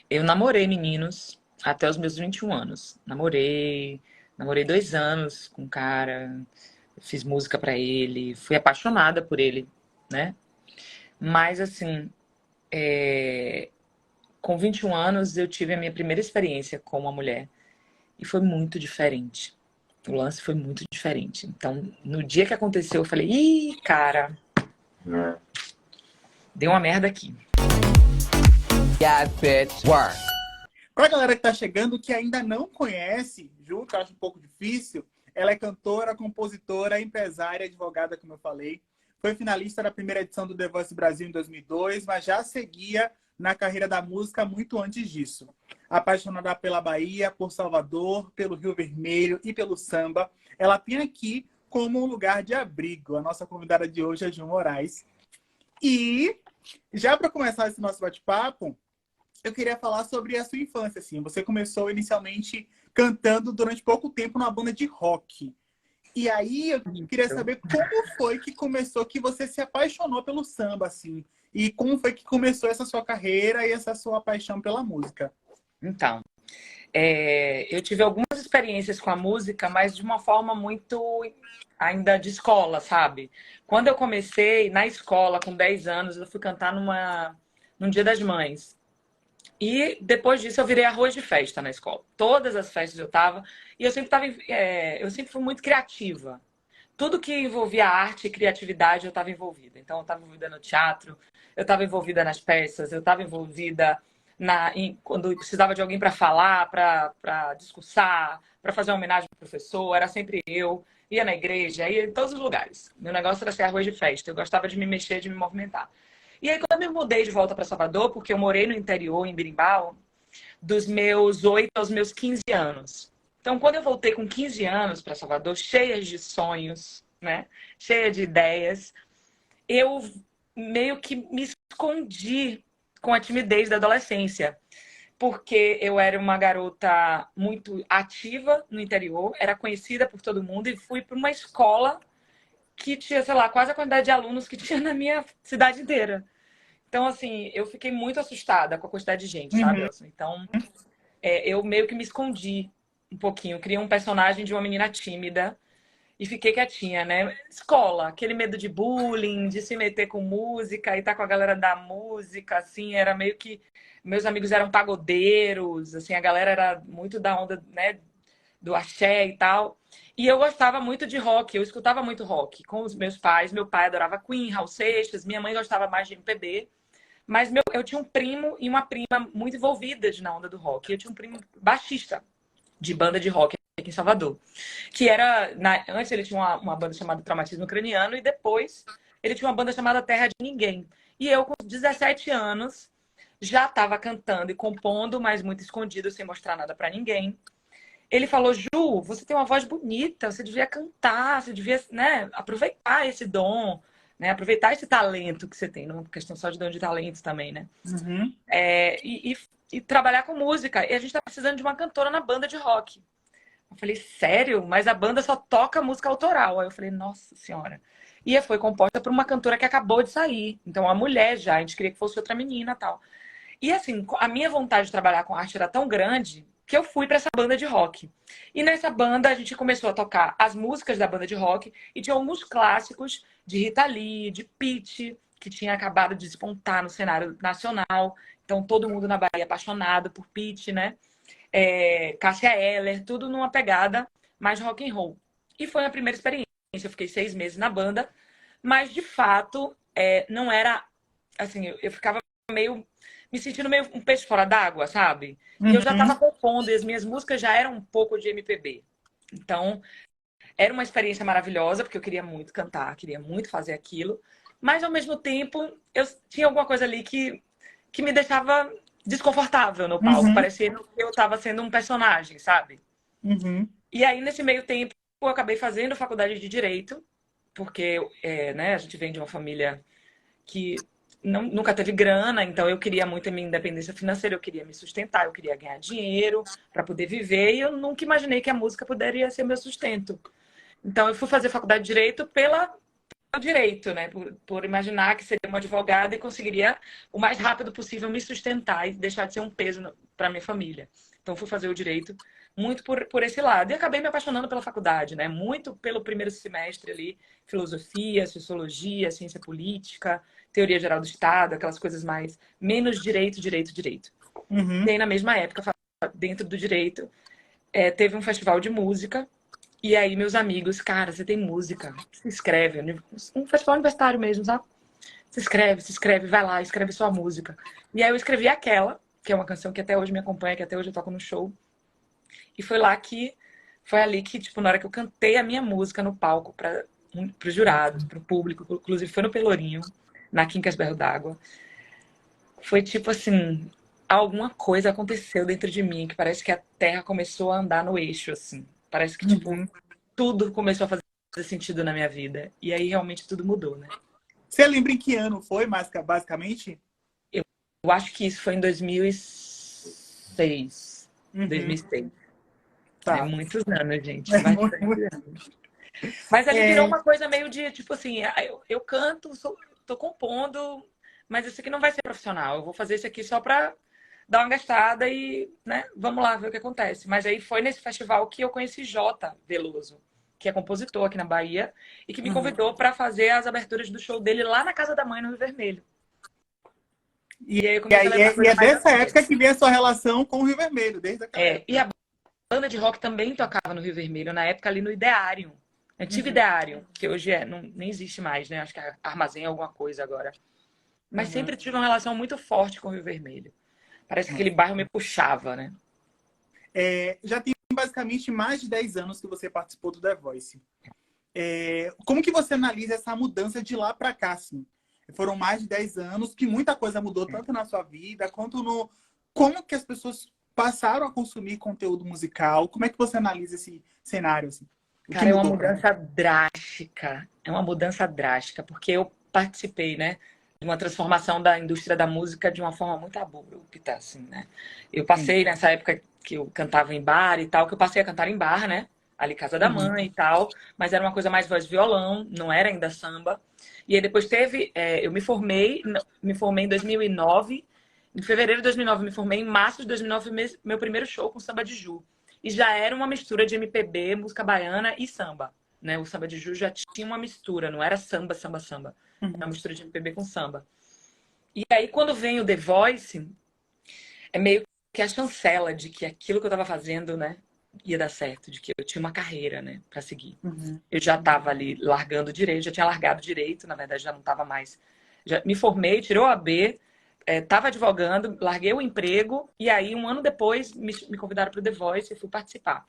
Eu namorei meninos até os meus 21 anos. Namorei 2 anos com um cara, fiz música pra ele, fui apaixonada por ele, né? Mas assim, com 21 anos eu tive a minha primeira experiência com uma mulher e foi muito diferente. O lance foi muito diferente. Então, no dia que aconteceu, eu falei: ih, cara, deu uma merda aqui. Yes, bitch. Work. Pra galera que tá chegando, que ainda não conhece, Ju, que eu acho um pouco difícil, ela é cantora, compositora, empresária, advogada, como eu falei. Foi finalista da primeira edição do The Voice Brasil em 2002, mas já seguia na carreira da música muito antes disso. Apaixonada pela Bahia, por Salvador, pelo Rio Vermelho e pelo samba, ela tem aqui como um lugar de abrigo. A nossa convidada de hoje é Ju Moraes. E, já para começar esse nosso bate-papo, eu queria falar sobre a sua infância. Assim. Você começou inicialmente cantando durante pouco tempo numa banda de rock. E aí eu queria saber como foi que começou, que você se apaixonou pelo samba, assim. E como foi que começou essa sua carreira e essa sua paixão pela música. Então, eu tive algumas experiências com a música, mas de uma forma muito ainda de escola, sabe? Quando eu comecei na escola, com 10 anos, eu fui cantar num Dia das Mães. E depois disso eu virei arroz de festa na escola. Todas as festas eu tava. E eu sempre fui muito criativa. Tudo que envolvia arte e criatividade eu estava envolvida. Então eu estava envolvida no teatro, eu estava envolvida nas peças, eu estava envolvida quando precisava de alguém para falar, para discursar, para fazer uma homenagem ao professor, era sempre eu. Ia na igreja, ia em todos os lugares. Meu negócio era ser arroz de festa. Eu gostava de me mexer, de me movimentar. E aí, quando eu me mudei de volta para Salvador, porque eu morei no interior, em Birimbau, dos meus 8 aos meus 15 anos. Então, quando eu voltei com 15 anos para Salvador, cheia de sonhos, né? Cheia de ideias, eu meio que me escondi com a timidez da adolescência. Porque eu era uma garota muito ativa no interior, era conhecida por todo mundo e fui para uma escola que tinha, sei lá, quase a quantidade de alunos que tinha na minha cidade inteira. Então, assim, eu fiquei muito assustada com a quantidade de gente, sabe, Uhum. Elson? Então, eu meio que me escondi um pouquinho. Criei um personagem de uma menina tímida e fiquei quietinha, né? Escola, aquele medo de bullying, de se meter com música e tá com a galera da música, assim, era meio que... Meus amigos eram pagodeiros, assim, a galera era muito da onda, né, do axé e tal. E eu gostava muito de rock, eu escutava muito rock com os meus pais. Meu pai adorava Queen, Raul Seixas, minha mãe gostava mais de MPB. Mas eu tinha um primo e uma prima muito envolvidas na onda do rock. Eu tinha um primo baixista de banda de rock aqui em Salvador. Que era. Antes ele tinha uma banda chamada Traumatismo Ucraniano e depois ele tinha uma banda chamada Terra de Ninguém. E eu, com 17 anos, já estava cantando e compondo, mas muito escondido, sem mostrar nada para ninguém. Ele falou: Ju, você tem uma voz bonita, você devia cantar, você devia, né, aproveitar esse dom, né, aproveitar esse talento que você tem, não é uma questão só de dom de talento também, né? Uhum. E trabalhar com música. E a gente tá precisando de uma cantora na banda de rock. Eu falei: sério? Mas a banda só toca música autoral. Aí eu falei: nossa senhora. E foi composta por uma cantora que acabou de sair. Então, uma mulher já. A gente queria que fosse outra menina e tal. E assim, a minha vontade de trabalhar com arte era tão grande que eu fui para essa banda de rock. E nessa banda a gente começou a tocar as músicas da banda de rock e tinha alguns clássicos de Rita Lee, de Pitty, que tinha acabado de despontar no cenário nacional. Então todo mundo na Bahia apaixonado por Pitty, né? Cássia Eller, tudo numa pegada mais rock and roll. E foi a primeira experiência. Eu fiquei 6 meses na banda, mas de fato não era assim, eu ficava meio me sentindo meio um peixe fora d'água, sabe? E eu já estava Uhum. compondo e as minhas músicas já eram um pouco de MPB. Então, era uma experiência maravilhosa, porque eu queria muito cantar, queria muito fazer aquilo, mas ao mesmo tempo eu tinha alguma coisa ali que me deixava desconfortável no palco, Uhum. parecendo que eu estava sendo um personagem, sabe? Uhum. E aí, nesse meio tempo, eu acabei fazendo faculdade de Direito, porque né, a gente vem de uma família que nunca teve grana, então eu queria muito a minha independência financeira, eu queria me sustentar, eu queria ganhar dinheiro para poder viver, e eu nunca imaginei que a música poderia ser meu sustento. Então eu fui fazer faculdade de Direito pela direito, né? Por imaginar que seria uma advogada e conseguiria o mais rápido possível me sustentar e deixar de ser um peso para minha família. Então fui fazer o direito muito por esse lado. E acabei me apaixonando pela faculdade, né? Muito pelo primeiro semestre ali, filosofia, sociologia, ciência política, teoria geral do Estado, aquelas coisas mais menos direito, direito, direito. Uhum. E aí, na mesma época, dentro do direito, teve um festival de música. E aí, meus amigos, cara, você tem música, se inscreve. Um festival universitário mesmo, sabe? Se inscreve, vai lá, escreve sua música. E aí eu escrevi aquela, que é uma canção que até hoje me acompanha, que até hoje eu toco no show. E foi ali que, tipo, na hora que eu cantei a minha música no palco para os jurados, para o público, inclusive foi no Pelourinho, na Quincas Berro d'Água. Foi tipo assim, alguma coisa aconteceu dentro de mim, que parece que a terra começou a andar no eixo, assim. Parece que, tipo, tudo começou a fazer sentido na minha vida. E aí, realmente, tudo mudou, né? Você lembra em que ano foi, basicamente? Eu acho que isso foi em 2006. 2006. Tá. É muitos anos, gente. Bastante anos. Mas ali virou uma coisa meio de, tipo assim, eu canto, tô compondo, mas isso aqui não vai ser profissional. Eu vou fazer isso aqui só pra dar uma gastada e, né, vamos lá ver o que acontece. Mas aí foi nesse festival que eu conheci Jota Veloso, que é compositor aqui na Bahia, e que me convidou para fazer as aberturas do show dele lá na Casa da Mãe, no Rio Vermelho. E aí eu comecei a levar a coisa é mais dessa a sério. época que vem a sua relação com o Rio Vermelho, desde aquela época. E a banda de rock também tocava no Rio Vermelho, na época ali no Ideário. Antigo Ideário, que hoje nem existe mais, né? Acho que Armazém é alguma coisa agora. Mas sempre tive uma relação muito forte com o Rio Vermelho. Parece que aquele bairro me puxava, né? Já tem basicamente mais de 10 anos que você participou do The Voice. Como que você analisa essa mudança de lá para cá, assim? Foram mais de 10 anos que muita coisa mudou, tanto na sua vida, quanto no... Como que as pessoas passaram a consumir conteúdo musical? Como é que você analisa esse cenário, assim? Cara, é uma mudança drástica. É uma mudança drástica, porque eu participei, né, de uma transformação da indústria da música de uma forma muito abrupta, assim, né? Eu passei nessa época que eu cantava em bar e tal, que eu passei a cantar em bar, né? Ali Casa da Mãe e tal, mas era uma coisa mais voz e violão, não era ainda samba. E aí depois eu me formei em 2009, em fevereiro de 2009 me formei, em março de 2009 foi meu primeiro show com Samba de Ju. E já era uma mistura de MPB, música baiana e samba, né? O Samba de Ju já tinha uma mistura, não era samba, samba, samba. Era uma mistura de MPB com samba. E aí quando vem o The Voice, é meio que a chancela de que aquilo que eu estava fazendo, né, ia dar certo, de que eu tinha uma carreira, né, para seguir. Eu já estava ali largando direito, já tinha largado direito, na verdade já não estava mais. Já me formei, tirou a B, estava advogando, larguei o emprego e aí um ano depois me convidaram para o The Voice e fui participar.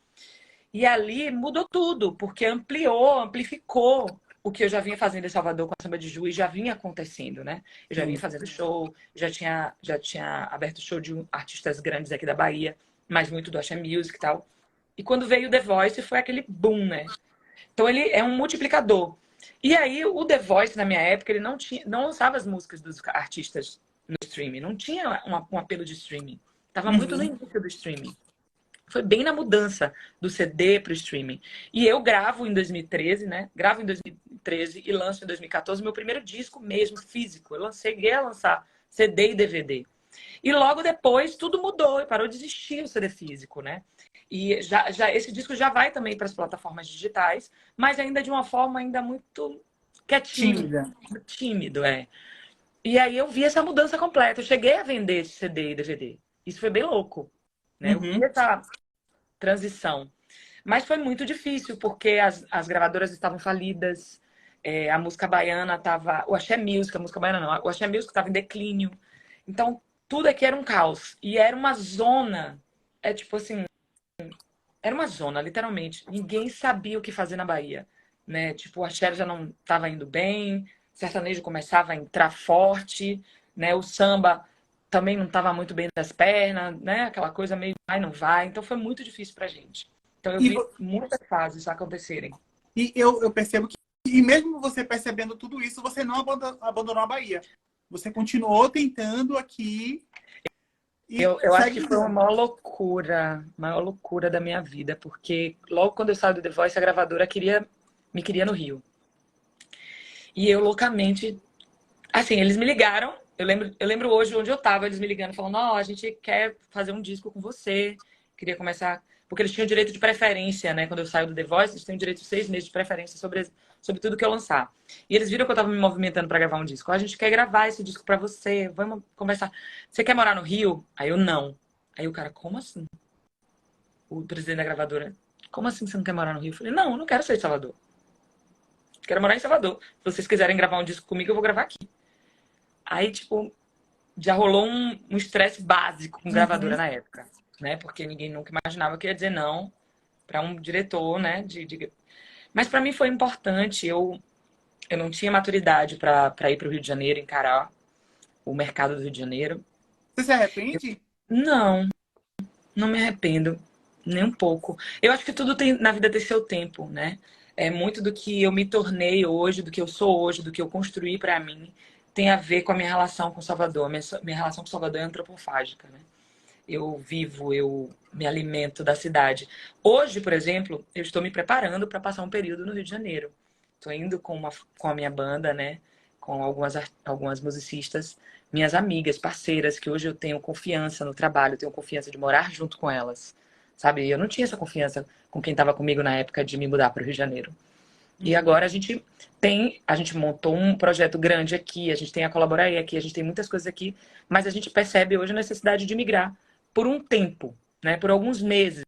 E ali mudou tudo, porque amplificou o que eu já vinha fazendo em Salvador com a Samba de Ju e já vinha acontecendo, né? Eu já vinha fazendo show, já tinha aberto show de artistas grandes aqui da Bahia, mas muito do Axé Music e tal. E quando veio o The Voice foi aquele boom, né? Então ele é um multiplicador. E aí o The Voice, na minha época, ele não lançava as músicas dos artistas no streaming, não tinha um apelo de streaming. Tava muito no início do streaming. Foi bem na mudança do CD para o streaming. E eu gravo em 2013, né? Gravo em 2013 e lanço em 2014 meu primeiro disco mesmo, físico. Eu cheguei a lançar CD e DVD. E logo depois tudo mudou e parou de existir o CD físico, né? E já esse disco já vai também para as plataformas digitais, mas ainda de uma forma ainda muito quietinha, tímido, E aí eu vi essa mudança completa. Eu cheguei a vender esse CD e DVD. Isso foi bem louco, né? Eu vi essa transição. Mas foi muito difícil, porque as gravadoras estavam falidas, a música baiana estava... O Axé Music, a música baiana não, o Axé Music estava em declínio. Então, tudo aqui era um caos. E era uma zona, tipo assim... Era uma zona, literalmente. Ninguém sabia o que fazer na Bahia, né? Tipo, o axé já não estava indo bem, o sertanejo começava a entrar forte, né? O samba também não estava muito bem das pernas, né? Aquela coisa meio vai, não vai. Então foi muito difícil pra gente. Então eu vi muitas fases acontecerem. E eu percebo que, e mesmo você percebendo tudo isso, você não abandonou a Bahia. Você continuou tentando aqui. Eu acho que foi uma maior loucura da minha vida, porque logo quando eu saí do The Voice, a gravadora me queria no Rio. E eu loucamente... Assim, eles me ligaram. Eu lembro hoje onde eu tava, eles me ligando, falando, ó, a gente quer fazer um disco com você. Queria começar... Porque eles tinham direito de preferência, né? Quando eu saio do The Voice, eles têm direito de 6 meses de preferência sobre tudo que eu lançar. E eles viram que eu tava me movimentando para gravar um disco. Ó, a gente quer gravar esse disco para você, vamos conversar. Você quer morar no Rio? Aí eu, não. Aí o cara, como assim? O presidente da gravadora, como assim você não quer morar no Rio? Eu falei, não, eu não quero sair de Salvador. Quero morar em Salvador. Se vocês quiserem gravar um disco comigo, eu vou gravar aqui. Aí, tipo, já rolou um estresse básico com gravadora na época, né? Porque ninguém nunca imaginava que ia dizer não para um diretor, né? Mas para mim foi importante. Eu não tinha maturidade para ir para o Rio de Janeiro, encarar o mercado do Rio de Janeiro. Você se arrepende? Não me arrependo, nem um pouco. Eu acho que tudo tem, na vida tem seu tempo, né? É muito do que eu me tornei hoje, do que eu sou hoje, do que eu construí para mim, tem a ver com a minha relação com Salvador. Minha relação com Salvador é antropofágica, né? Eu vivo, eu me alimento da cidade. Hoje, por exemplo, eu estou me preparando para passar um período no Rio de Janeiro. Estou indo com a minha banda, né? Com algumas musicistas, minhas amigas, parceiras, que hoje eu tenho confiança no trabalho, eu tenho confiança de morar junto com elas. Sabe? Eu não tinha essa confiança com quem estava comigo na época de me mudar para o Rio de Janeiro. E agora a gente montou um projeto grande aqui, a gente tem a Colaborar aqui, a gente tem muitas coisas aqui, mas a gente percebe hoje a necessidade de migrar por um tempo, né? Por alguns meses.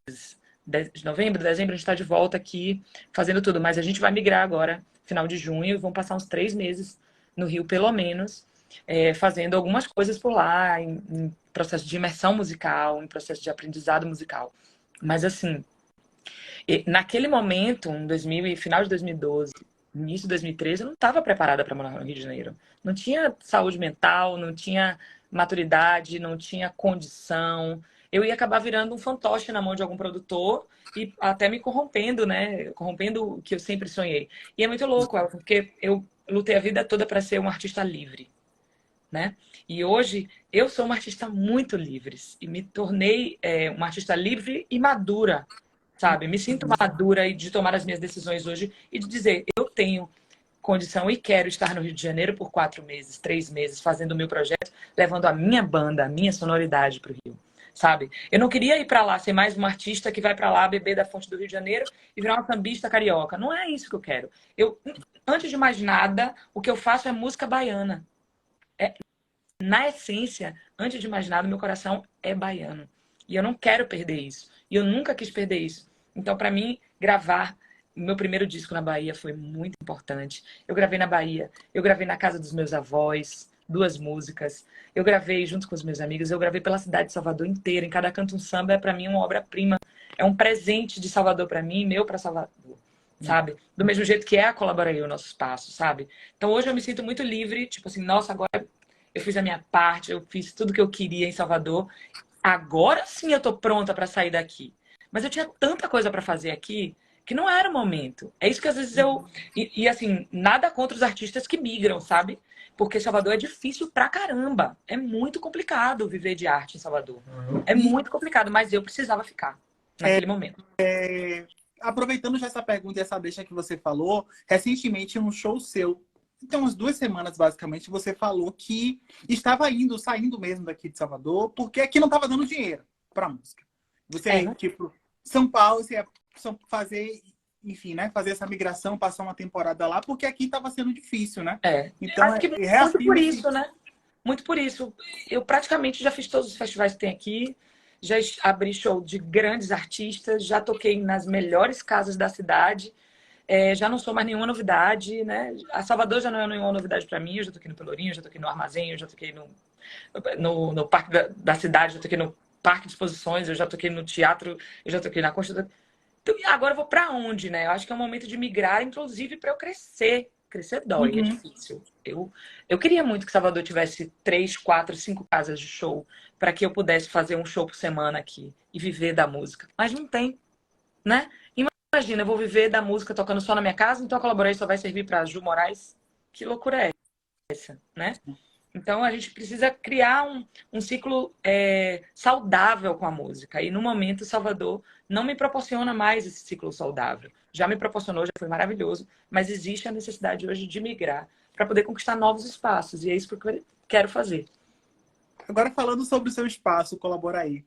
De novembro, dezembro, a gente está de volta aqui fazendo tudo, mas a gente vai migrar agora, final de junho, e vão passar uns 3 meses no Rio, pelo menos, fazendo algumas coisas por lá, em processo de imersão musical, em processo de aprendizado musical. Mas assim, naquele momento, final de 2012, início de 2013, eu não estava preparada para morar no Rio de Janeiro. Não tinha saúde mental, não tinha maturidade, não tinha condição. Eu ia acabar virando um fantoche na mão de algum produtor e até me corrompendo, né? Corrompendo o que eu sempre sonhei. E é muito louco, Elton, porque eu lutei a vida toda para ser uma artista livre, né? E hoje eu sou uma artista muito livre e me tornei uma artista livre e madura, sabe? Me sinto madura e de tomar as minhas decisões hoje e de dizer, eu tenho condição e quero estar no Rio de Janeiro por 4 meses, 3 meses, fazendo o meu projeto, levando a minha banda, a minha sonoridade para o Rio, sabe? Eu não queria ir para lá, ser mais uma artista que vai para lá beber da fonte do Rio de Janeiro e virar uma sambista carioca. Não é isso que eu quero. Antes de mais nada, o que eu faço é música baiana. Na essência, antes de mais nada, meu coração é baiano. E eu não quero perder isso. E eu nunca quis perder isso. Então, para mim, gravar meu primeiro disco na Bahia foi muito importante. Eu gravei na Bahia, eu gravei na casa dos meus avós, 2 músicas. Eu gravei junto com os meus amigos, eu gravei pela cidade de Salvador inteira. Em cada canto um samba é para mim uma obra-prima. É um presente de Salvador para mim, meu para Salvador, sabe? Do mesmo jeito que a Colaborar o nosso espaço, sabe? Então hoje eu me sinto muito livre, tipo assim, nossa, agora eu fiz a minha parte, eu fiz tudo que eu queria em Salvador. Agora sim eu tô pronta para sair daqui. Mas eu tinha tanta coisa para fazer aqui que não era o momento. É isso que às vezes eu... E assim, nada contra os artistas que migram, sabe? Porque Salvador é difícil pra caramba. É muito complicado viver de arte em Salvador. É muito complicado, mas eu precisava ficar naquele momento. Aproveitando já essa pergunta e essa deixa que você falou, recentemente em um show seu, então umas 2 semanas basicamente, você falou que estava saindo mesmo daqui de Salvador, porque aqui não estava dando dinheiro pra música. Você, tipo, São Paulo, você ia fazer, enfim, né? Fazer essa migração, passar uma temporada lá, porque aqui estava sendo difícil, né? Então, acho que muito por isso, né? Muito por isso. Eu praticamente já fiz todos os festivais que tem aqui, já abri show de grandes artistas, já toquei nas melhores casas da cidade, já não sou mais nenhuma novidade, né? A Salvador já não é nenhuma novidade para mim, eu já toquei no Pelourinho, eu já toquei no Armazém, eu já toquei no Parque da Cidade, eu já toquei no Parque de Exposições, eu já toquei no teatro, eu já toquei na Concha. Então, agora eu vou para onde, né? Eu acho que é um momento de migrar, inclusive para eu crescer. Crescer dói, é difícil. Eu queria muito que Salvador tivesse 3, 4, 5 casas de show para que eu pudesse fazer um show por semana aqui e viver da música. Mas não tem, né? Imagina, eu vou viver da música tocando só na minha casa, então a Colaborar só vai servir para Ju Moraes. Que loucura é essa, né? Então, a gente precisa criar um ciclo saudável com a música. E, no momento, Salvador não me proporciona mais esse ciclo saudável. Já me proporcionou, já foi maravilhoso, mas existe a necessidade hoje de migrar para poder conquistar novos espaços. E é isso que eu quero fazer. Agora, falando sobre o seu espaço, Colabora Aí,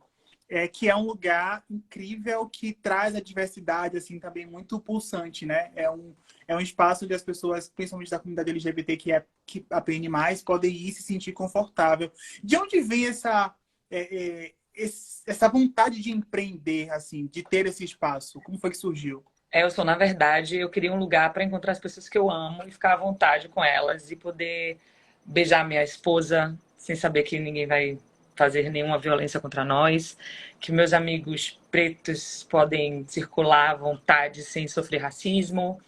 que é um lugar incrível que traz a diversidade, assim, também muito pulsante, né? É um espaço onde as pessoas, principalmente da comunidade LGBT, que aprende mais, podem ir se sentir confortável. De onde vem essa vontade de empreender, assim, de ter esse espaço? Como foi que surgiu? Na verdade, eu queria um lugar para encontrar as pessoas que eu amo e ficar à vontade com elas e poder beijar minha esposa sem saber que ninguém vai fazer nenhuma violência contra nós, que meus amigos pretos podem circular à vontade sem sofrer racismo,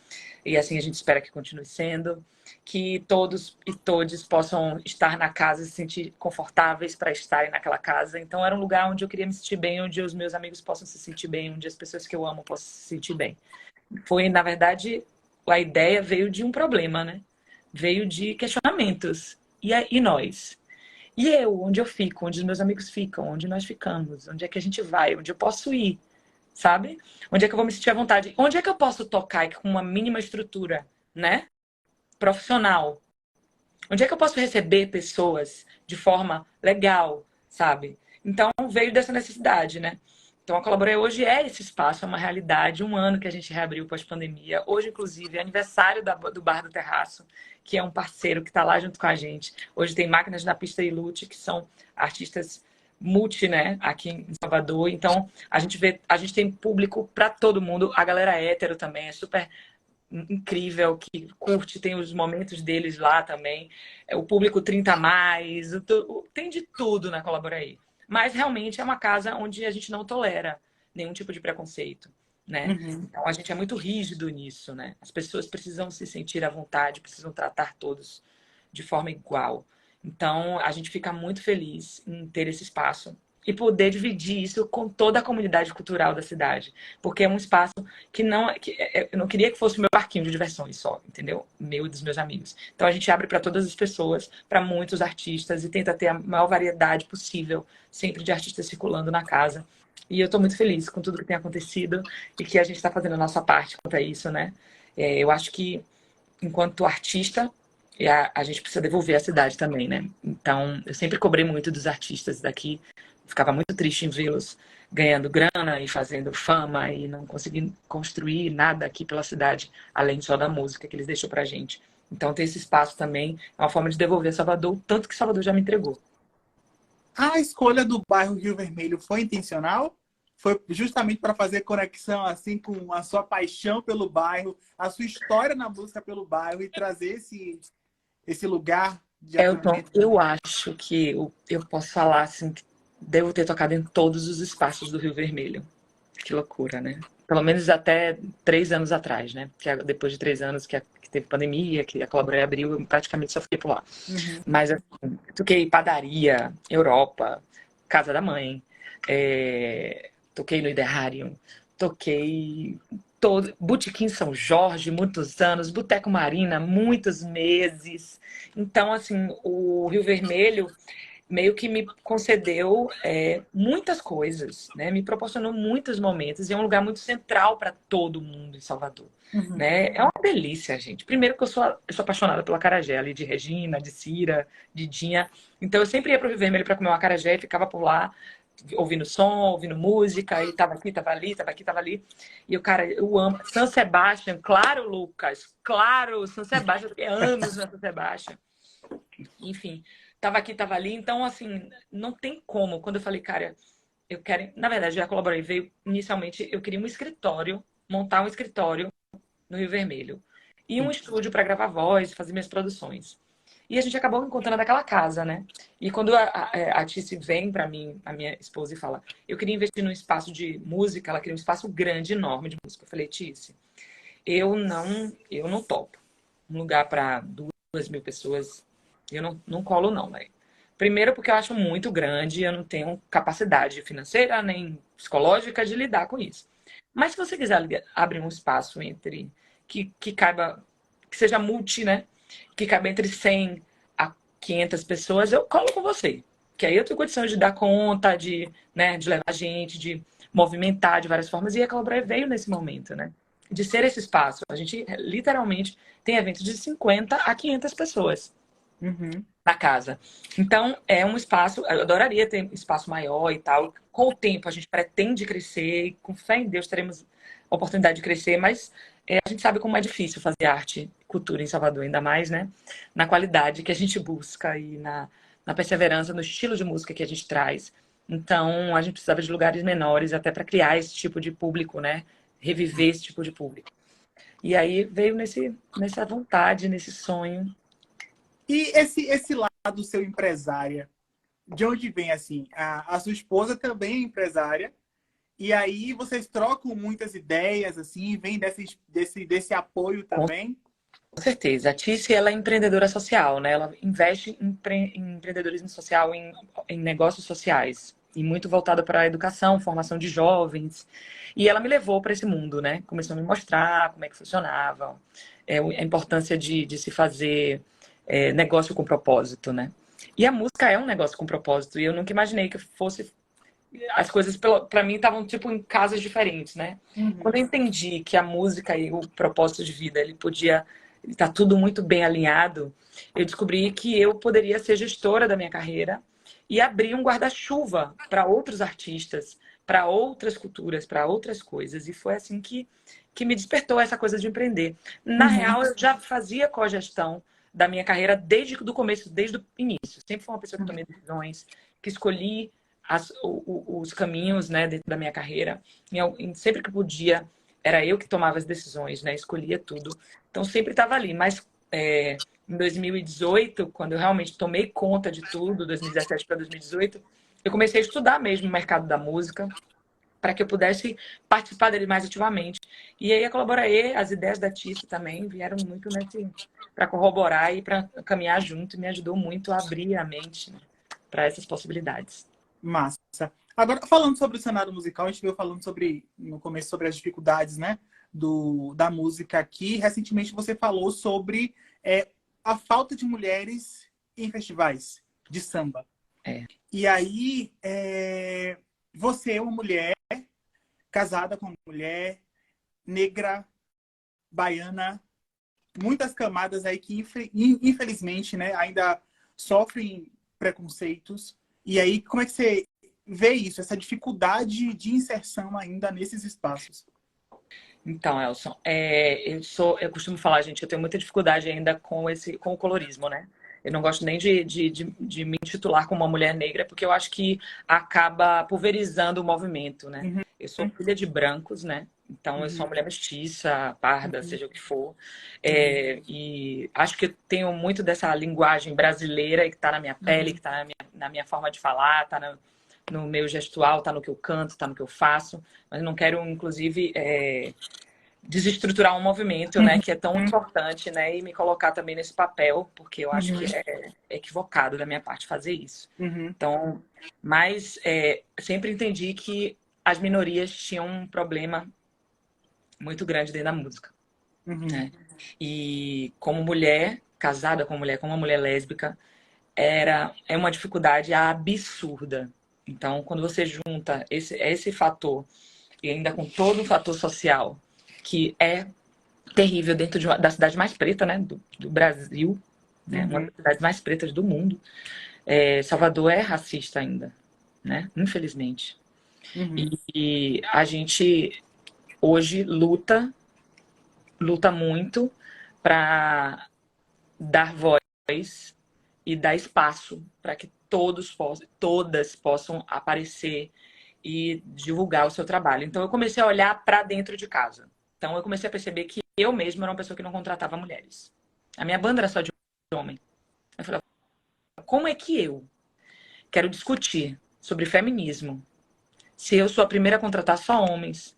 e assim a gente espera que continue sendo, que todos e todes possam estar na casa e se sentir confortáveis para estarem naquela casa. Então era um lugar onde eu queria me sentir bem, onde os meus amigos possam se sentir bem, onde as pessoas que eu amo possam se sentir bem. Foi, na verdade, a ideia veio de um problema, né? Veio de questionamentos. E nós? E eu? Onde eu fico? Onde os meus amigos ficam? Onde nós ficamos? Onde é que a gente vai? Onde eu posso ir? Sabe? Onde é que eu vou me sentir à vontade? Onde é que eu posso tocar com uma mínima estrutura, né? Profissional? Onde é que eu posso receber pessoas de forma legal, sabe? Então, veio dessa necessidade, né? Então, a Colaborei hoje é esse espaço, é uma realidade. Um ano que a gente reabriu pós-pandemia. Hoje, inclusive, é aniversário do Bar do Terraço, que é um parceiro que está lá junto com a gente. Hoje tem Máquinas na Pista e Lute, que são artistas multi, né, aqui em Salvador. Então, a gente tem público para todo mundo. A galera hétero também é super incrível, que curte, tem os momentos deles lá também. O público 30 a mais, tem de tudo na Colaborei. Mas realmente é uma casa onde a gente não tolera nenhum tipo de preconceito, né? Uhum. Então a gente é muito rígido nisso, né? As pessoas precisam se sentir à vontade, precisam tratar todos de forma igual. Então a gente fica muito feliz em ter esse espaço e poder dividir isso com toda a comunidade cultural da cidade. Porque é um espaço que eu não queria que fosse o meu parquinho de diversões só, entendeu? Meu e dos meus amigos. Então a gente abre para todas as pessoas, para muitos artistas e tenta ter a maior variedade possível, sempre de artistas circulando na casa. E eu estou muito feliz com tudo que tem acontecido e que a gente está fazendo a nossa parte quanto a isso, né? Eu acho que, enquanto artista, a gente precisa devolver a cidade também, né? Então, eu sempre cobrei muito dos artistas daqui. Ficava muito triste em vê-los ganhando grana e fazendo fama e não conseguindo construir nada aqui pela cidade, além só da música que eles deixou pra gente. Então, ter esse espaço também é uma forma de devolver Salvador, o tanto que Salvador já me entregou. A escolha do bairro Rio Vermelho foi intencional? Foi justamente para fazer conexão assim com a sua paixão pelo bairro, a sua história na música pelo bairro e trazer esse lugar de acolhimento? Eu acho que eu posso falar assim, que devo ter tocado em todos os espaços do Rio Vermelho. Que loucura, né? Pelo menos até 3 anos atrás, né? Que depois de 3 anos que teve pandemia, que a Colaborei abriu, eu praticamente só fiquei por lá. Uhum. Mas assim, toquei padaria, Europa, Casa da Mãe, toquei no Iderrário, toquei Botequim São Jorge, muitos anos, Boteco Marina, muitos meses. Então, assim, o Rio Vermelho meio que me concedeu muitas coisas, né? Me proporcionou muitos momentos e é um lugar muito central para todo mundo em Salvador, Uhum. né? É uma delícia, gente. Primeiro que eu sou apaixonada pela acarajé ali de Regina, de Cira, de Dinha. Então eu sempre ia para o Rio Vermelho para comer uma acarajé e ficava por lá ouvindo som, ouvindo música, e tava aqui, tava ali, tava aqui, tava ali. E eu amo. San Sebastián, claro, Lucas, claro, San Sebastián, eu fiquei anos na San Sebastián. Enfim, tava aqui, tava ali. Então, assim, não tem como. Quando eu falei, cara, eu quero... Na verdade, já colaborei. Veio, inicialmente, eu queria um escritório, montar um escritório no Rio Vermelho. E um estúdio para gravar voz, fazer minhas produções. E a gente acabou encontrando aquela casa, né? E quando a Tice vem para mim, a minha esposa, e fala, eu queria investir num espaço de música, ela queria um espaço grande, enorme de música. Eu falei, Tice, eu não topo. Um lugar para 2.000 pessoas, eu não colo não, velho. Primeiro porque eu acho muito grande, eu não tenho capacidade financeira nem psicológica de lidar com isso. Mas se você quiser abrir um espaço entre que caiba, que seja multi, né? Que cabe entre 100 a 500 pessoas, eu colo com você. Que aí eu tenho condição de dar conta, de levar gente, de movimentar de várias formas. E a Colaborei veio nesse momento, né? de ser esse espaço. A gente literalmente tem eventos de 50 a 500 pessoas na casa. Então, é um espaço, eu adoraria ter um espaço maior e tal. Com o tempo, a gente pretende crescer, e com fé em Deus teremos a oportunidade de crescer, mas a gente sabe como é difícil fazer arte e cultura em Salvador, ainda mais, né? Na qualidade que a gente busca e na perseverança, no estilo de música que a gente traz. Então, a gente precisava de lugares menores até para criar esse tipo de público, né? Reviver esse tipo de público. E aí veio nessa vontade, nesse sonho. E esse lado seu empresária, de onde vem assim? A sua esposa também é empresária, e aí vocês trocam muitas ideias, assim, vem desse apoio também? Com certeza. A Tice, ela é empreendedora social, né? Ela investe em empreendedorismo social, em negócios sociais. E muito voltada para a educação, formação de jovens. E ela me levou para esse mundo, né? Começou a me mostrar como é que funcionava, a importância de se fazer negócio com propósito, né? E a música é um negócio com propósito. E eu nunca imaginei que fosse... As coisas, para mim, estavam tipo em casas diferentes, né? Quando eu entendi que a música e o propósito de vida, ele podia... Está tudo muito bem alinhado. Eu descobri que eu poderia ser gestora da minha carreira e abrir um guarda-chuva para outros artistas, para outras culturas, para outras coisas. E foi assim que me despertou essa coisa de empreender. Na real, eu já fazia cogestão da minha carreira desde o começo, desde o início. Sempre fui uma pessoa que tomei decisões, que escolhi os caminhos, né, dentro da minha carreira. Sempre que podia, era eu que tomava as decisões, né? Escolhia tudo. Então, sempre estava ali. Mas em 2018, quando eu realmente tomei conta de tudo, 2017 para 2018, eu comecei a estudar mesmo o mercado da música para que eu pudesse participar dele mais ativamente. E aí a Colaboraê, as ideias da Tice também vieram muito para corroborar e para caminhar junto, e me ajudou muito a abrir a mente, né, para essas possibilidades. Massa. Agora, falando sobre o cenário musical, a gente veio falando no começo sobre as dificuldades, né, da música aqui. Recentemente você falou sobre a falta de mulheres em festivais de samba. E aí, você é uma mulher casada com uma mulher negra, baiana, muitas camadas aí que, infelizmente, né, ainda sofrem preconceitos. E aí, como é que você vê isso, essa dificuldade de inserção ainda nesses espaços? Então, Elson, eu costumo falar, gente, eu tenho muita dificuldade ainda com o colorismo, né? Eu não gosto nem de me intitular como uma mulher negra, porque eu acho que acaba pulverizando o movimento, né? Eu sou filha de brancos, né? Então, eu sou uma mulher mestiça, parda, seja o que for. E acho que eu tenho muito dessa linguagem brasileira que está na minha pele, que está na minha forma de falar, está no meu gestual, está no que eu canto, está no que eu faço. Mas não quero, inclusive, desestruturar um movimento, né, que é tão importante, né, e me colocar também nesse papel, porque eu acho que é equivocado da minha parte fazer isso. Então, mas sempre entendi que as minorias tinham um problema muito grande dentro da música, né? E como mulher, casada com mulher, como uma mulher lésbica, é uma dificuldade absurda. Então, quando você junta esse fator, e ainda com todo o fator social, que é terrível dentro da cidade mais preta, né, do Brasil, né, uma das cidades mais pretas do mundo, Salvador é racista ainda, né, infelizmente. E a gente hoje luta muito para dar voz e dar espaço para que todas possam aparecer e divulgar o seu trabalho. Então, eu comecei a olhar para dentro de casa. Então, eu comecei a perceber que eu mesma era uma pessoa que não contratava mulheres. A minha banda era só de homem. Eu falei, como é que eu quero discutir sobre feminismo se eu sou a primeira a contratar só homens?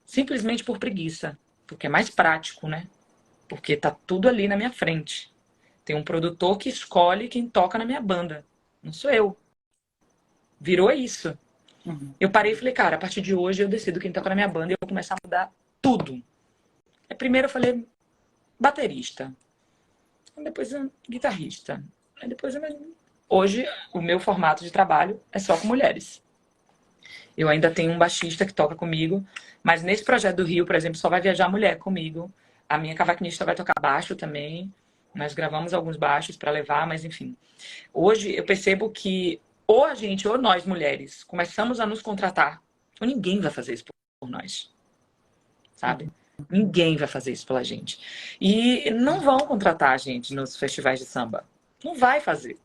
Simplesmente por preguiça. Porque é mais prático, né? Porque tá tudo ali na minha frente. Tem um produtor que escolhe quem toca na minha banda. Não sou eu. Virou isso. Eu parei e falei, cara, a partir de hoje eu decido quem toca na minha banda e eu vou começar a mudar tudo. Primeiro eu falei baterista. Depois guitarrista. Depois hoje o meu formato de trabalho é só com mulheres. Eu ainda tenho um baixista que toca comigo, mas nesse projeto do Rio, por exemplo, só vai viajar mulher comigo. A minha cavaquinista vai tocar baixo também. Nós gravamos alguns baixos para levar, mas enfim. Hoje eu percebo que ou a gente, ou nós mulheres, começamos a nos contratar, ou ninguém vai fazer isso por nós, sabe? Ninguém vai fazer isso pela gente. E não vão contratar a gente nos festivais de samba. Não vai fazer.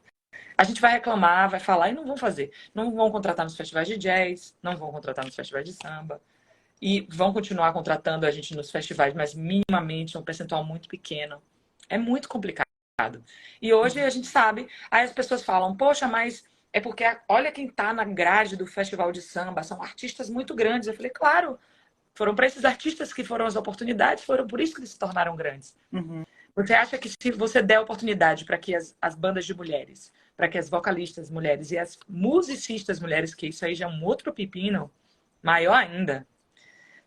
A gente vai reclamar, vai falar e não vão fazer. Não vão contratar nos festivais de jazz, não vão contratar nos festivais de samba. E vão continuar contratando a gente nos festivais, mas minimamente um percentual muito pequeno. É muito complicado. E hoje a gente sabe, aí as pessoas falam, poxa, mas é porque olha quem está na grade do festival de samba, são artistas muito grandes. Eu falei, claro, foram para esses artistas que foram as oportunidades, foram por isso que eles se tornaram grandes. Uhum. Você acha que se você der oportunidade para que as bandas de mulheres, para que as vocalistas mulheres e as musicistas mulheres, que isso aí já é um outro pepino, maior ainda,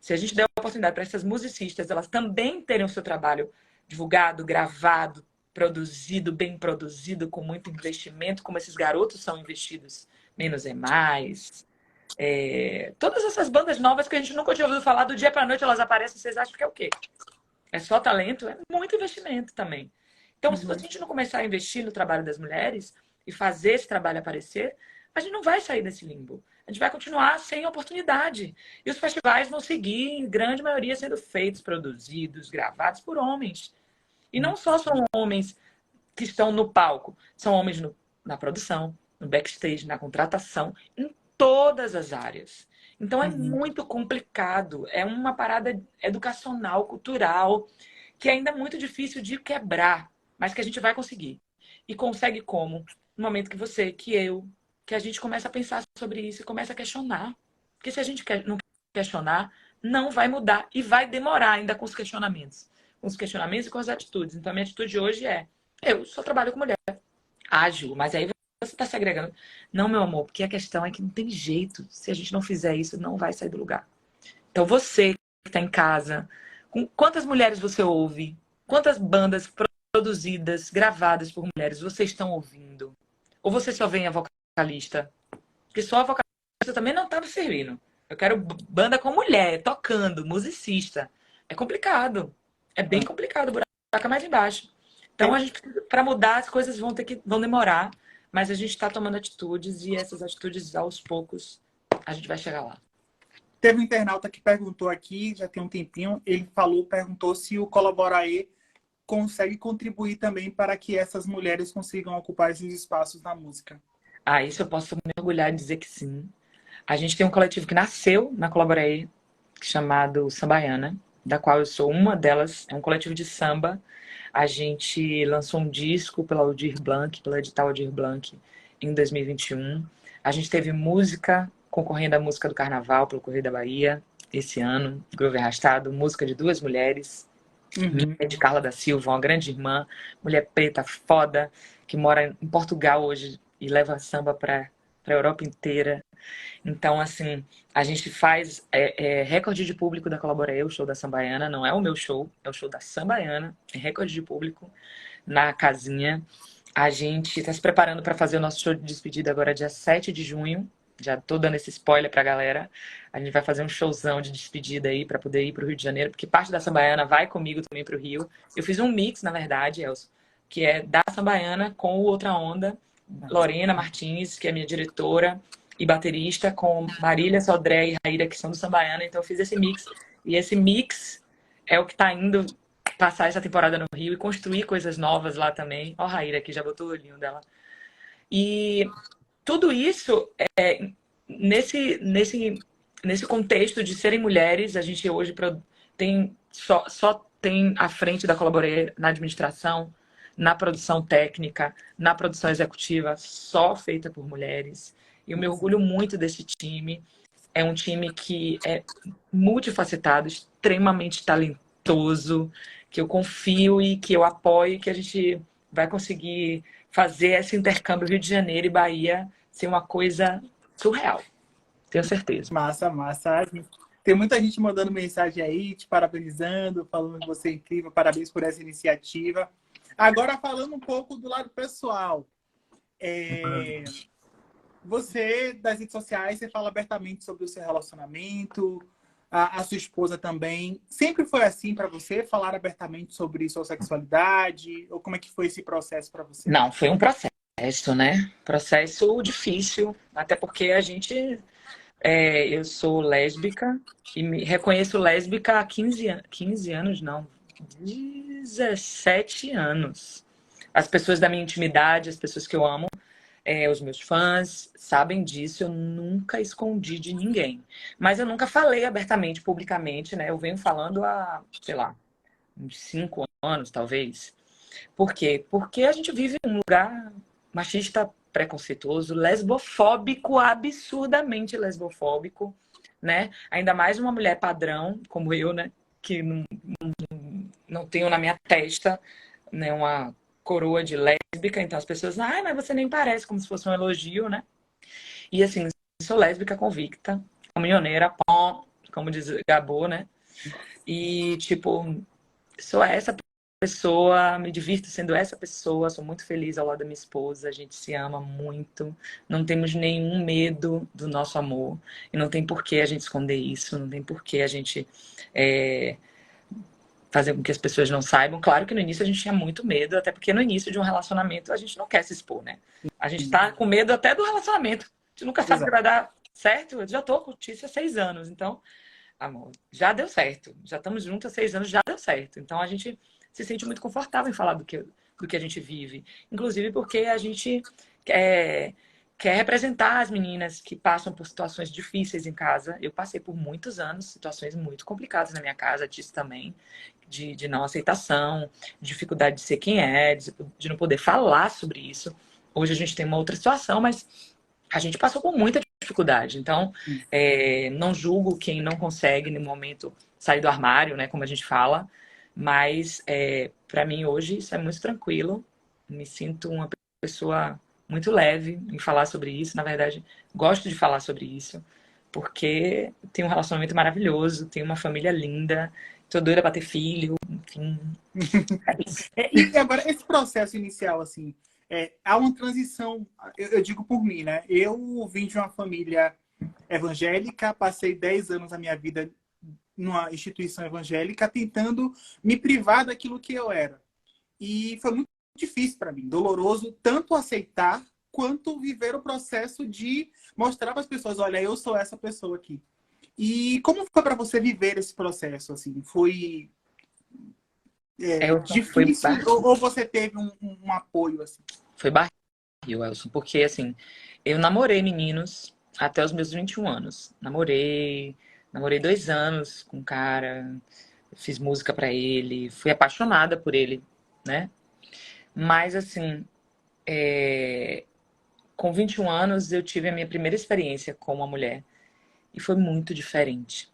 se a gente der oportunidade para essas musicistas, elas também terem o seu trabalho divulgado, gravado, produzido, bem produzido, com muito investimento, como esses garotos são investidos, Menos é Mais, todas essas bandas novas que a gente nunca tinha ouvido falar, do dia para a noite elas aparecem, vocês acham que é o quê? É só talento? É muito investimento também. Então, se a gente não começar a investir no trabalho das mulheres e fazer esse trabalho aparecer, a gente não vai sair desse limbo. A gente vai continuar sem oportunidade. E os festivais vão seguir, em grande maioria, sendo feitos, produzidos, gravados por homens. E não só são homens que estão no palco, são homens na produção, no backstage, na contratação, em todas as áreas. Então é muito complicado, é uma parada educacional, cultural, que ainda é muito difícil de quebrar, mas que a gente vai conseguir. E consegue como? No momento que você, que eu, que a gente começa a pensar sobre isso e começa a questionar. Porque se a gente não questionar, não vai mudar e vai demorar ainda com os questionamentos. Com os questionamentos e com as atitudes. Então a minha atitude hoje é, eu só trabalho com mulher, ágil, mas aí você está se agregando. Não, meu amor, porque a questão é que não tem jeito. Se a gente não fizer isso, não vai sair do lugar. Então você que está em casa, quantas mulheres você ouve? Quantas bandas produzidas, gravadas por mulheres vocês estão ouvindo? Ou você só vem a vocalista? Porque só a vocalista também não estava servindo. Eu quero banda com mulher, tocando, musicista. É complicado. É bem complicado, o buraco é mais embaixo. Então, para mudar, as coisas vão demorar, mas a gente está tomando atitudes e essas atitudes, aos poucos, a gente vai chegar lá. Teve um internauta que perguntou aqui, já tem um tempinho, ele perguntou se o Colaboraê consegue contribuir também para que essas mulheres consigam ocupar esses espaços na música. Isso eu posso me orgulhar de dizer que sim. A gente tem um coletivo que nasceu na Colaboraê, chamado Sambaiana, da qual eu sou uma delas. É um coletivo de samba. A gente lançou um disco pela Aldir Blanc, pela edital Aldir Blanc, em 2021. A gente teve música concorrendo à música do Carnaval pelo Correio da Bahia esse ano, Groove Arrastado, música de duas mulheres, de Carla da Silva, uma grande irmã, mulher preta, foda, que mora em Portugal hoje e leva samba para a Europa inteira. Então, assim, a gente faz recorde de público da Colaboraê, o show da Sambaiana. Não é o meu show, é o show da Sambaiana. É recorde de público na casinha. A gente está se preparando para fazer o nosso show de despedida agora, dia 7 de junho. Já tô dando esse spoiler pra galera. A gente vai fazer um showzão de despedida aí para poder ir pro Rio de Janeiro, porque parte da Sambaiana vai comigo também pro Rio. Eu fiz um mix, na verdade, Elcio, que é da Sambaiana com o Outra Onda. Lorena Martins, que é minha diretora e baterista, com Marília, Sodré e Raíra, que são do Sambaiana. Então eu fiz esse mix. E esse mix é o que tá indo passar essa temporada no Rio e construir coisas novas lá também. Ó, a Raíra aqui, já botou o olhinho dela. E tudo isso, nesse contexto de serem mulheres, a gente hoje só tem à frente da Colaboraê na administração, na produção técnica, na produção executiva, só feita por mulheres. E eu me orgulho muito desse time. É um time que é multifacetado, extremamente talentoso, que eu confio e que eu apoio, que a gente vai conseguir fazer esse intercâmbio Rio de Janeiro e Bahia ser uma coisa surreal. Tenho certeza. Massa, massa. Tem muita gente mandando mensagem aí, te parabenizando, falando que você é incrível, parabéns por essa iniciativa. Agora, falando um pouco do lado pessoal. Você, das redes sociais, você fala abertamente sobre o seu relacionamento, a sua esposa também. Sempre foi assim para você, falar abertamente sobre sua sexualidade? Ou como é que foi esse processo para você? Não, foi um processo, né? Processo difícil, até porque a gente... eu sou lésbica e me reconheço lésbica há 15 anos, não, 17 anos. As pessoas da minha intimidade, as pessoas que eu amo, os meus fãs sabem disso, eu nunca escondi de ninguém. Mas eu nunca falei abertamente, publicamente, né? Eu venho falando há, sei lá, uns 5 anos, talvez. Por quê? Porque a gente vive em um lugar machista, preconceituoso, lesbofóbico, absurdamente lesbofóbico, né? Ainda mais uma mulher padrão, como eu, né? Que não tenho na minha testa, né, uma coroa de lésbica, então as pessoas, mas você nem parece, como se fosse um elogio, né? E assim, sou lésbica convicta, caminhoneira, como diz Gabô, né? E tipo, sou essa pessoa, me divirto sendo essa pessoa, sou muito feliz ao lado da minha esposa, a gente se ama muito, não temos nenhum medo do nosso amor, e não tem por que a gente esconder isso, não tem por que a gente fazer com que as pessoas não saibam. Claro que no início a gente tinha muito medo, até porque no início de um relacionamento a gente não quer se expor, né? A gente tá com medo até do relacionamento, a gente nunca sabe o que vai dar certo. Eu já tô com o Tício há 6 anos, então, amor, já deu certo, já estamos juntos há 6 anos, já deu certo. Então a gente se sente muito confortável em falar do que a gente vive. Inclusive porque a gente quer representar as meninas que passam por situações difíceis em casa. Eu passei por muitos anos, situações muito complicadas na minha casa, disso também, de não aceitação, dificuldade de ser quem é, de não poder falar sobre isso. Hoje a gente tem uma outra situação, mas a gente passou por muita dificuldade. Então, não julgo quem não consegue, no momento, sair do armário, né, como a gente fala. Mas, para mim, hoje, isso é muito tranquilo. Me sinto uma pessoa muito leve em falar sobre isso. Na verdade, gosto de falar sobre isso. Porque tenho um relacionamento maravilhoso, tenho uma família linda, tô doida pra ter filho, enfim. E agora, esse processo inicial, assim, há uma transição, eu digo por mim, né? Eu vim de uma família evangélica, passei 10 anos da minha vida numa instituição evangélica, tentando me privar daquilo que eu era. E foi muito difícil para mim, doloroso, tanto aceitar, quanto viver o processo de mostrar para as pessoas, olha, eu sou essa pessoa aqui. E como foi para você viver esse processo? Assim, foi difícil ou você teve um apoio? Assim? Foi barril, Elson, porque assim, eu namorei meninos até os meus 21 anos. Namorei 2 anos com um cara, fiz música pra ele, fui apaixonada por ele, né? Mas assim, com 21 anos eu tive a minha primeira experiência com uma mulher e foi muito diferente.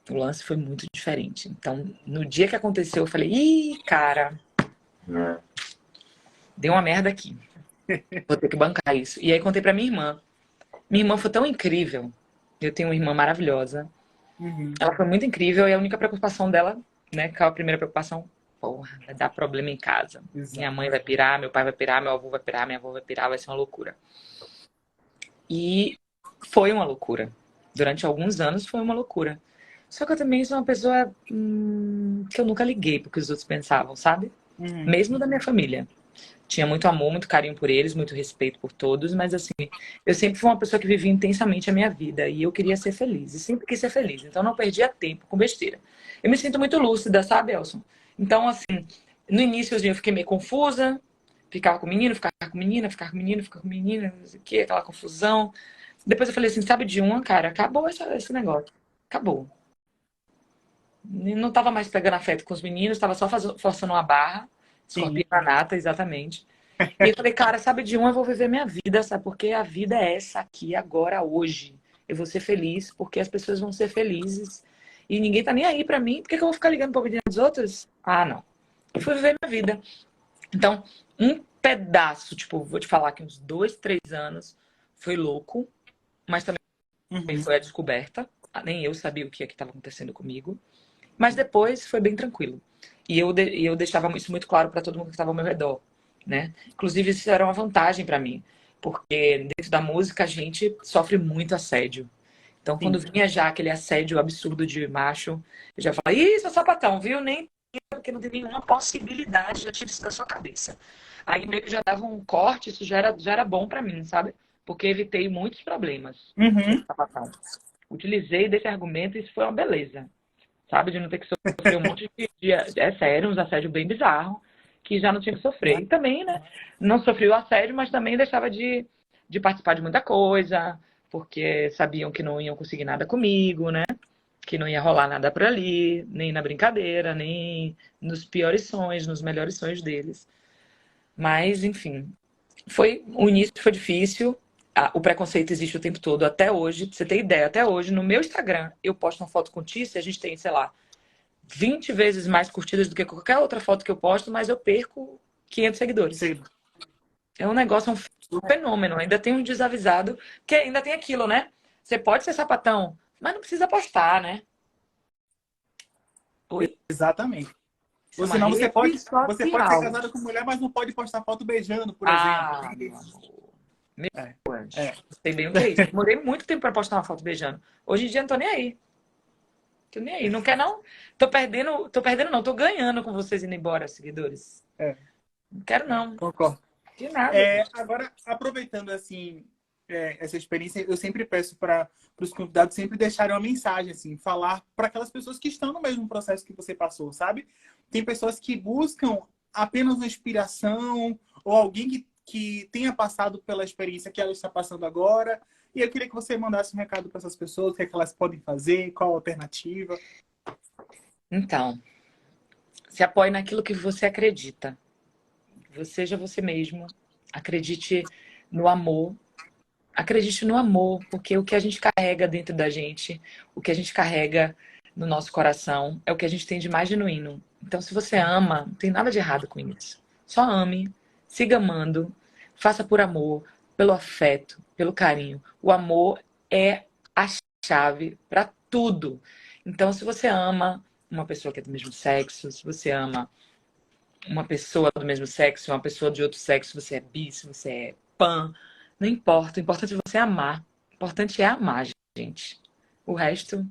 O lance foi muito diferente. Então, no dia que aconteceu, eu falei, ih, cara, deu uma merda aqui. Vou ter que bancar isso. E aí contei pra minha irmã. Minha irmã foi tão incrível. Eu tenho uma irmã maravilhosa. Uhum. Ela foi muito incrível e a única preocupação dela, né, que é a primeira preocupação, porra, vai dar problema em casa. Exato. Minha mãe vai pirar, meu pai vai pirar, meu avô vai pirar, minha avó vai pirar, vai ser uma loucura. E foi uma loucura. Durante alguns anos foi uma loucura. Só que eu também sou uma pessoa que eu nunca liguei pro que os outros pensavam, sabe? Uhum. Mesmo da minha família. Tinha muito amor, muito carinho por eles, muito respeito por todos, mas assim, eu sempre fui uma pessoa que vivia intensamente a minha vida e eu queria ser feliz, e sempre quis ser feliz, então não perdia tempo com besteira. Eu me sinto muito lúcida, sabe, Elson? Então, assim, no início eu fiquei meio confusa, ficava com menino, ficava com menina, ficava com menino, ficava com menina, não sei o que, aquela confusão. Depois eu falei assim, sabe de uma, cara, acabou esse negócio, acabou. Não tava mais pegando afeto com os meninos, tava só forçando uma barra, escorpião na nata, exatamente. E eu falei, cara, sabe de um, eu vou viver minha vida, sabe? Porque a vida é essa aqui, agora, hoje. Eu vou ser feliz, porque as pessoas vão ser felizes. E ninguém tá nem aí pra mim. Por que eu vou ficar ligando pra opinião dos outros? Ah, não. Eu fui viver minha vida. Então, um pedaço, tipo, vou te falar que uns 2, 3 anos foi louco, mas também foi a descoberta. Nem eu sabia o que estava acontecendo comigo. Mas depois foi bem tranquilo. E eu deixava isso muito claro para todo mundo que estava ao meu redor, né? Inclusive, isso era uma vantagem para mim. Porque dentro da música a gente sofre muito assédio. Então, quando Sim. vinha já aquele assédio absurdo de macho, eu já falava, ih, seu sapatão, viu? Nem porque não tem nenhuma possibilidade, já tira isso da sua cabeça. Aí meio que já dava um corte, isso já era bom pra mim, sabe? Porque evitei muitos problemas com esse Uhum. sapatão. Utilizei desse argumento e isso foi uma beleza, sabe? De não ter que sofrer um monte de é sério, uns assédios bem bizarros, que já não tinha que sofrer. E também, né, não sofri o assédio, mas também deixava de participar de muita coisa, porque sabiam que não iam conseguir nada comigo, né? Que não ia rolar nada por ali, nem na brincadeira, nem nos piores sonhos, nos melhores sonhos deles. Mas, enfim, o início foi difícil. O preconceito existe o tempo todo, até hoje. Pra você ter ideia, até hoje, no meu Instagram, eu posto uma foto com Tícia, a gente tem, sei lá, 20 vezes mais curtidas do que qualquer outra foto que eu posto, mas eu perco 500 seguidores. Sim. É um negócio, é um fenômeno. Ainda tem um desavisado, que ainda tem aquilo, né? Você pode ser sapatão, mas não precisa postar, né? Oi? Exatamente. Isso é Ou uma senão rede você pode ser social. casado com mulher, mas não pode postar foto beijando, por exemplo. Ah, meu amor. Meu É, anjo. é. Sei bem o que é isso. Demorei muito tempo pra postar uma foto beijando. Hoje em dia não tô nem aí. Tô nem aí. Não quer não? Tô perdendo não. Tô ganhando com vocês indo embora, seguidores. É, Não quero não. concordo. De nada, gente. Agora, aproveitando assim essa experiência, eu sempre peço para os convidados sempre deixarem uma mensagem, assim, falar para aquelas pessoas que estão no mesmo processo que você passou, sabe? Tem pessoas que buscam apenas uma inspiração ou alguém que tenha passado pela experiência que ela está passando agora. E eu queria que você mandasse um recado para essas pessoas, o que é que elas podem fazer, qual a alternativa. Então, se apoie naquilo que você acredita. Seja você mesmo. Acredite no amor. Acredite no amor, porque o que a gente carrega dentro da gente, o que a gente carrega no nosso coração, é o que a gente tem de mais genuíno. Então, se você ama, não tem nada de errado com isso. Só ame, siga amando, faça por amor, pelo afeto, pelo carinho. O amor é a chave para tudo. Então, se você ama uma pessoa que é do mesmo sexo, se você ama uma pessoa do mesmo sexo, uma pessoa de outro sexo, você é bi, se você é pan, não importa. O importante é você amar. O importante é amar, gente. O resto,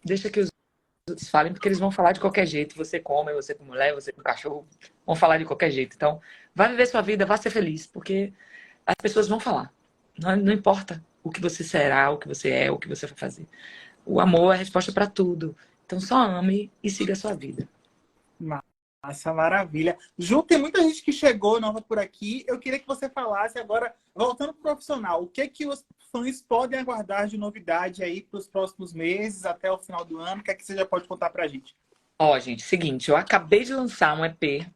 deixa que os outros falem, porque eles vão falar de qualquer jeito. Você com homem, você com mulher, você com cachorro, vão falar de qualquer jeito. Então, vai viver sua vida, vá ser feliz, porque as pessoas vão falar. Não importa o que você será, o que você é, o que você vai fazer. O amor é a resposta para tudo. Então, só ame e siga a sua vida. Massa, maravilha. Ju, tem muita gente que chegou nova por aqui. Eu queria que você falasse agora, voltando para o profissional, o que é que os fãs podem aguardar de novidade aí para os próximos meses, até o final do ano? O que é que você já pode contar para a gente? Ó, gente, seguinte, eu acabei de lançar um EP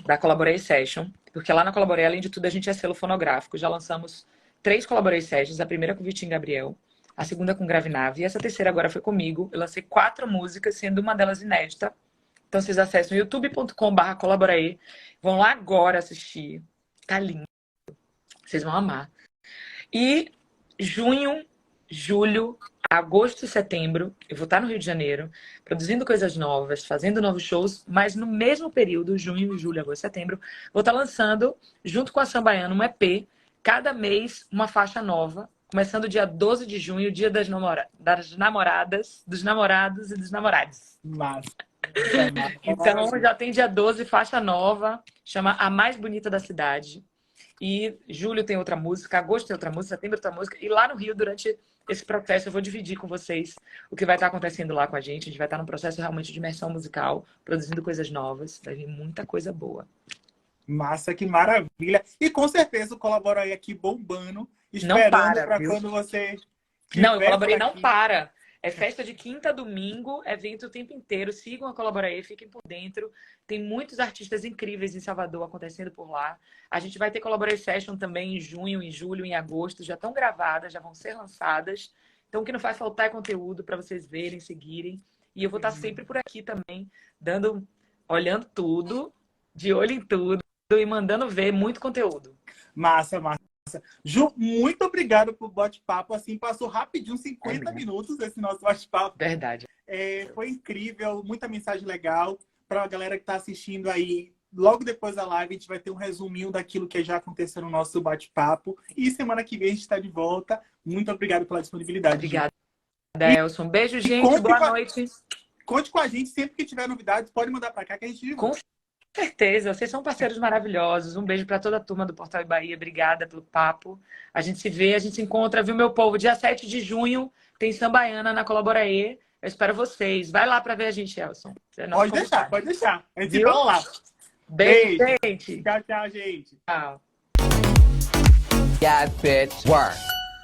da Collaborate Session, porque lá na Collaborate, além de tudo, a gente é selo fonográfico. Já lançamos 3 Collaborate Sessions, a primeira com o Vitinho Gabriel, a segunda com Gravinave, e essa terceira agora foi comigo. Eu lancei 4 músicas, sendo uma delas inédita. Então vocês acessam youtube.com/colaborae. Vão lá agora assistir. Tá lindo. Vocês vão amar. E junho, julho, agosto e setembro, eu vou estar no Rio de Janeiro, produzindo coisas novas, fazendo novos shows, mas no mesmo período, junho, julho, agosto e setembro, vou estar lançando, junto com a Sambaiana, um EP, cada mês uma faixa nova, começando dia 12 de junho, dia das namoradas, dos namorados e dos namorados. Massa. Então, já tem dia 12, faixa nova, chama A Mais Bonita da Cidade. E julho tem outra música, agosto tem outra música, setembro outra música. E lá no Rio, durante esse processo, eu vou dividir com vocês o que vai estar acontecendo lá com a gente. A gente vai estar num processo realmente de imersão musical, produzindo coisas novas. Vai vir muita coisa boa. Massa, que maravilha. E com certeza o Colaborae aqui bombando, Não esperando para, para viu? quando você Não, eu tiver colaborei, por não aqui. para. É festa de quinta a domingo, evento o tempo inteiro. Sigam a Colaborae, fiquem por dentro. Tem muitos artistas incríveis em Salvador acontecendo por lá. A gente vai ter Colaborae Session também em junho, em julho, em agosto. Já estão gravadas, já vão ser lançadas. Então o que não faz faltar é conteúdo para vocês verem, seguirem. E eu vou estar sempre por aqui também, olhando tudo, de olho em tudo e mandando ver muito conteúdo. Massa, massa. Ju, muito obrigado por bate-papo. Assim, passou rapidinho, 50 minutos esse nosso bate-papo. Verdade. Foi incrível, muita mensagem legal para a galera que está assistindo aí. logo depois da live, a gente vai ter um resuminho daquilo que já aconteceu no nosso bate-papo. E semana que vem a gente está de volta. Muito obrigado pela disponibilidade. Obrigada, Elson. Beijo, gente. Boa noite. Conte com a gente sempre que tiver novidades. Pode mandar para cá que a gente divulga. Com certeza. Vocês são parceiros maravilhosos. Um beijo para toda a turma do Portal e Bahia. Obrigada pelo papo. A gente se vê, a gente se encontra, viu, meu povo? Dia 7 de junho tem Sambaiana na Colaboraê. Eu espero vocês. Vai lá para ver a gente, Elson. Pode deixar, pode deixar. A gente se fala lá. Beijo, gente. Tchau, tchau, gente. Tchau. Yeah, bitch. Work.